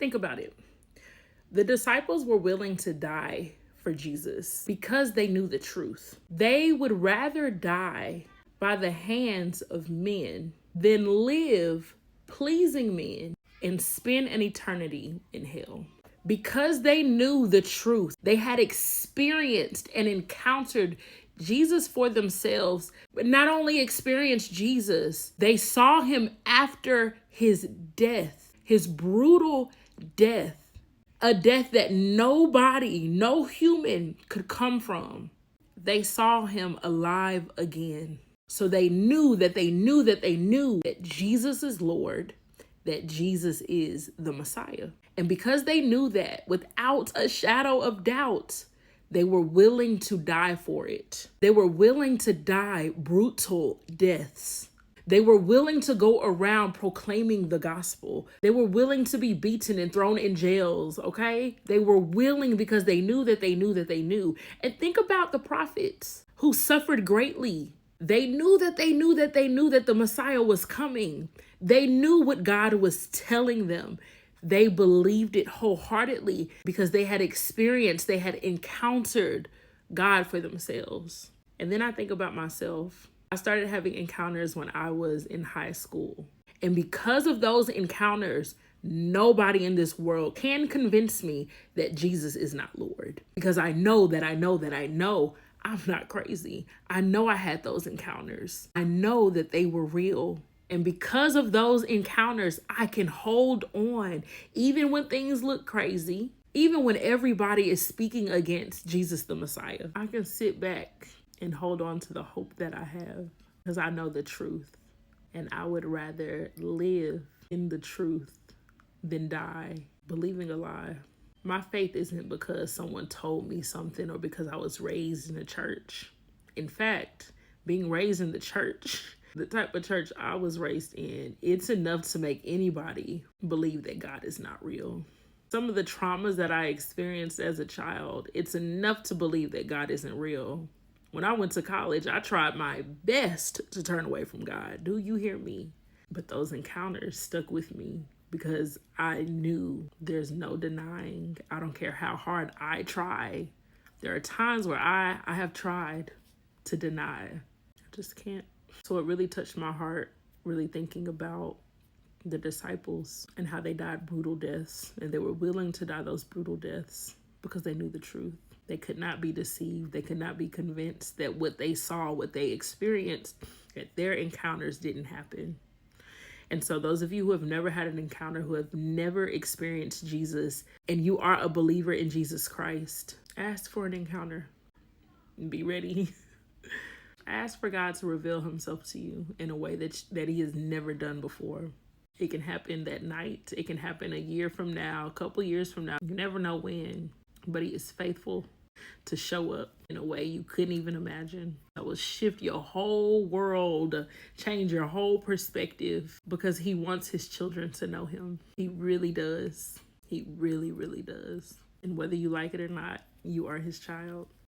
Think about it. The disciples were willing to die for Jesus because they knew the truth. They would rather die by the hands of men than live pleasing men and spend an eternity in hell. Because they knew the truth, they had experienced and encountered Jesus for themselves, but not only experienced Jesus, they saw him after his death, his brutal death, a death that nobody, no human could come from. They saw him alive again. So they knew that Jesus is Lord, that Jesus is the Messiah. And because they knew that without a shadow of doubt, they were willing to die for it. They were willing to die brutal deaths. They were willing to go around proclaiming the gospel. They were willing to be beaten and thrown in jails, okay? They were willing because they knew that they knew that they knew. And think about the prophets who suffered greatly. They knew that they knew that they knew that the Messiah was coming. They knew what God was telling them. They believed it wholeheartedly because they had experienced, they had encountered God for themselves. And then I think about myself. I started having encounters when I was in high school. And because of those encounters, nobody in this world can convince me that Jesus is not Lord. Because I know I'm not crazy. I know I had those encounters. I know that they were real. And because of those encounters, I can hold on, even when things look crazy, even when everybody is speaking against Jesus the Messiah. I can sit back and hold on to the hope that I have because I know the truth. And I would rather live in the truth than die believing a lie. My faith isn't because someone told me something or because I was raised in a church. In fact, being raised in the church, the type of church I was raised in, it's enough to make anybody believe that God is not real. Some of the traumas that I experienced as a child, it's enough to believe that God isn't real. When I went to college, I tried my best to turn away from God. Do you hear me? But those encounters stuck with me because I knew there's no denying. I don't care how hard I try. There are times where I have tried to deny. I just can't. So it really touched my heart, really thinking about the disciples and how they died brutal deaths. And they were willing to die those brutal deaths because they knew the truth. They could not be deceived. They could not be convinced that what they saw, what they experienced, that their encounters didn't happen. And so those of you who have never had an encounter, who have never experienced Jesus, and you are a believer in Jesus Christ, ask for an encounter and be ready. Ask for God to reveal himself to you in a way that he has never done before. It can happen that night. It can happen a year from now, a couple years from now. You never know when, but he is faithful to show up in a way you couldn't even imagine. That will shift your whole world, change your whole perspective because he wants his children to know him. He really does. He really, really does. And whether you like it or not, you are his child.